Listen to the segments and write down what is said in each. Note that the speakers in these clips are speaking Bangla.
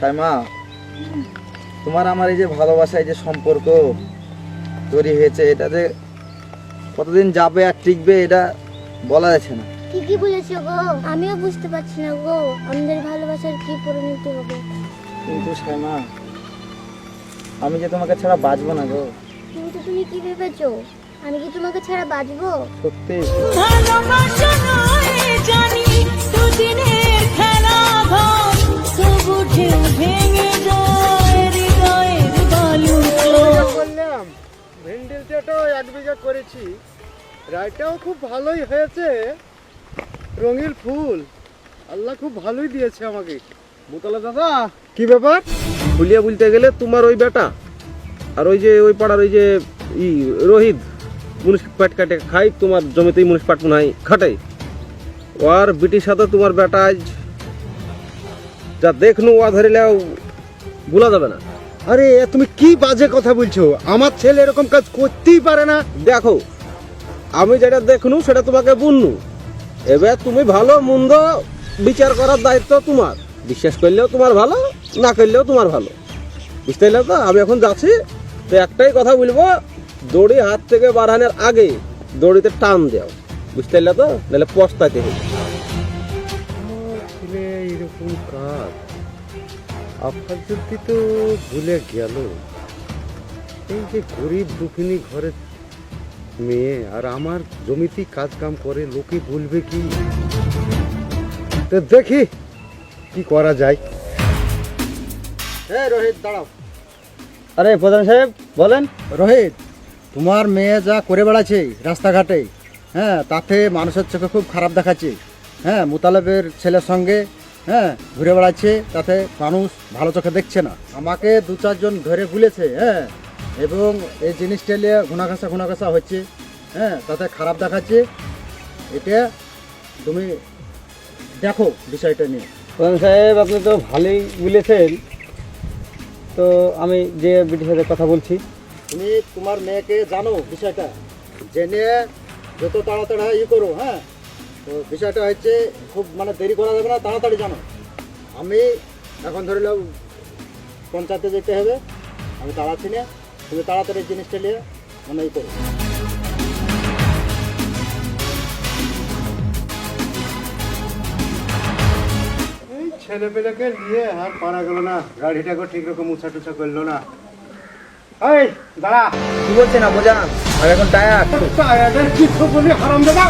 সাইমা, তোমার আমার এই যে ভালোবাসায় যে সম্পর্ক তৈরি হয়েছে, এটা যে কতদিন যাবে আর টিকবে এটা বলা যাচ্ছে না। ঠিকই বলেছো গো, আমিও বুঝতে পারছি না গো আমাদের ভালোবাসার কি পরিণতি হবে। কিন্তু সাইমা, আমি যে তোমাকে ছাড়া বাঁচবো না গো। কিন্তু তুমি কি ভেবেছো আমি কি তোমাকে ছাড়া বাঁচবো? সত্যি ভালোবাসা নয় জানি দুদিনের খেলা ঘর, তবু ঢেউ ভেঙে যায় হৃদয়ের বালুচর। করলাম ভেন্ডিলটাও 1 বিঘা করেছি, রায়টাও খুব ভালোই হয়েছে। রঙিন ফুল আল্লাহ খুব ভালোই দিয়েছে আমাকে। মুতালা দাদা, কি ব্যাপার? খুলিয়া বলতে গেলে তোমার ওই বেটা আর ওই যে ওই পাড়ার ওই যে রোহিত মুনিশ পাট কাটে খাই, তোমার জমিতেই মুনিশ পাট মনে হয় খাটাই। ওর বিটির সাথে তোমার বেটা আজ যা দেখনু ও ধরিলেও ভুলা যাবে না। আরে তুমি কি বাজে কথা বলছো? আমার ছেলে এরকম কাজ করতেই পারে না। দেখো, আমি যেটা দেখনু সেটা তোমাকে বলনু, এবার তুমি ভালো মন্দ বিচার করার দায়িত্ব তোমার। বিশ্বাস করলেও তোমার ভালো, না করলেও তোমার ভালো, বুঝতে পারলে তো? আমি এখন যাচ্ছি, তো একটাই কথা বলবো, দড়ি হাত থেকে বাড়ানোর আগে দড়িতে টান দাও, বুঝতে পারলে তো? নাহলে পস্তাতে হবে। ছেলে এরকম কাজ আপনার যদি তো ভুলে গেল। এই যে গরিব দুঃখিনী ঘরের মেয়ে আর আমার জমিতেই কাজ কাম করে, লোকে বলবে কি? তো দেখি কি করা যায়। রোহিত দাঁড়াও। আরে প্রধান সাহেব বলেন। রোহিত, তোমার মেয়ে যা করে বেড়াচ্ছে রাস্তাঘাটে, হ্যাঁ, তাতে মানুষের চোখে খুব খারাপ দেখাচ্ছে। হ্যাঁ, মুতালেবের ছেলের সঙ্গে ঘুরে বেড়াচ্ছে, তাতে মানুষ ভালো চোখে দেখছে না। আমাকে 2-4 জন ধরে বলেছে, হ্যাঁ, এবং এই জিনিসটা নিয়ে ঘুনাঘাসা হচ্ছে, হ্যাঁ, তাতে খারাপ দেখাচ্ছে। এটা তুমি দেখো বিষয়টা নিয়ে। প্রধান সাহেব আপনি তো ভালোই বলেছেন, তো আমি যে বিটির সাথে কথা বলছি। তুমি তোমার মেয়েকে জানো বিষয়টা, জেনে যত তাড়াতাড়ি করো। হ্যাঁ, তো বিষয়টা হচ্ছে খুব দেরি করা যাবে না, তাড়াতাড়ি জানো। আমি এখন ধরিলাম পঞ্চায়েতে যেতে হবে, আমি তাড়াচ্ছি না, তুমি তাড়াতাড়ি জিনিসটা নিয়ে করো। ছেলে পেলেকে নিয়ে আর পারা গেল না, গাড়িটাকে ঠিক রকম মুছা টুছা করলো না। এই দাঁড়া, কি বলছেন না বোঝান, আমি এখন টায়ার। টায়ারের কিছু বলি হারাম দাদা,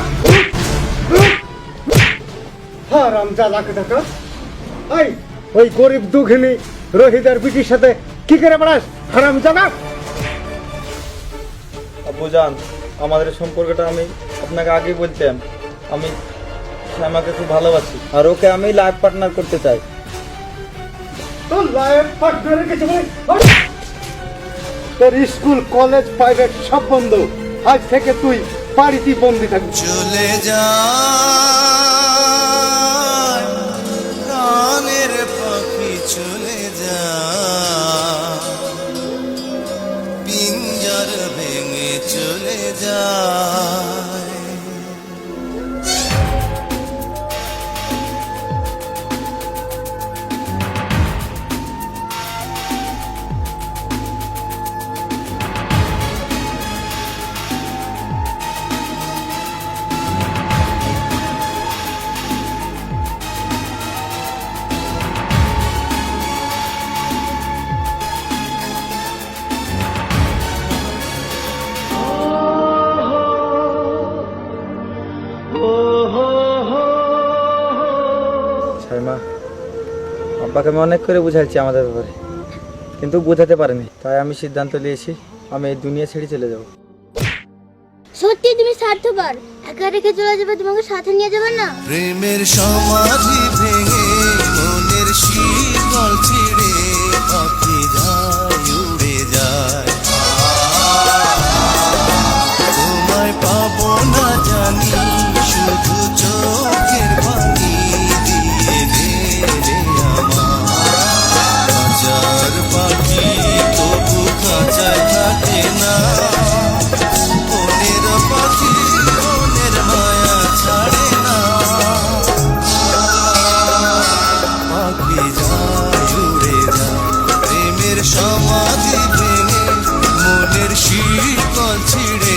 হারাম দাদাকে দেখা। এই ওই গরিব দুঃখিনী রোহিতের বিটির সাথে কি করে বেড়াস হারাম দাদা? বোঝান, আমাদের সম্পর্কটা আমি আপনাকে আগেই বলতাম, আমি আমাকে খুব ভালোবাসি আর ওকে আমি লাইফ পার্টনার করতে চাই। তোর লাইফ পার্টনারের কিছু বলি, তোর স্কুল কলেজ প্রাইভেট সব বন্ধ। আজ থেকে তুই বাড়িতেই বন্দি থাকবি। চলে যায় প্রাণের পাখি, চলে যায় পিঞ্জর ভেঙে চলে যায়। সাইমা, আব্বাকে আমি অনেক করে বুঝাইছি আমাদের ব্যাপারে, কিন্তু বোঝাতে পারিনি। তাই আমি সিদ্ধান্ত নিয়েছি আমি এই দুনিয়া ছেড়ে চলে যাব। সত্যি তুমি স্বার্থপর, একা রেখে চলে যাবে, তোমাকে সাথে নিয়ে যাবে না? প্রেমের সমাধি ভেঙে মনের শীতল ছিঁড়ে পাখি যায় উড়ে যায়। তোমায় পাবো না জানি, শুধু চোখের পানি দিয়ে দে আমার। হাজার পাখি তবু খাঁচায় থাকে না, মনের পাখি মনের মায়া ছাড়ে না। শিকল ছিঁড়ে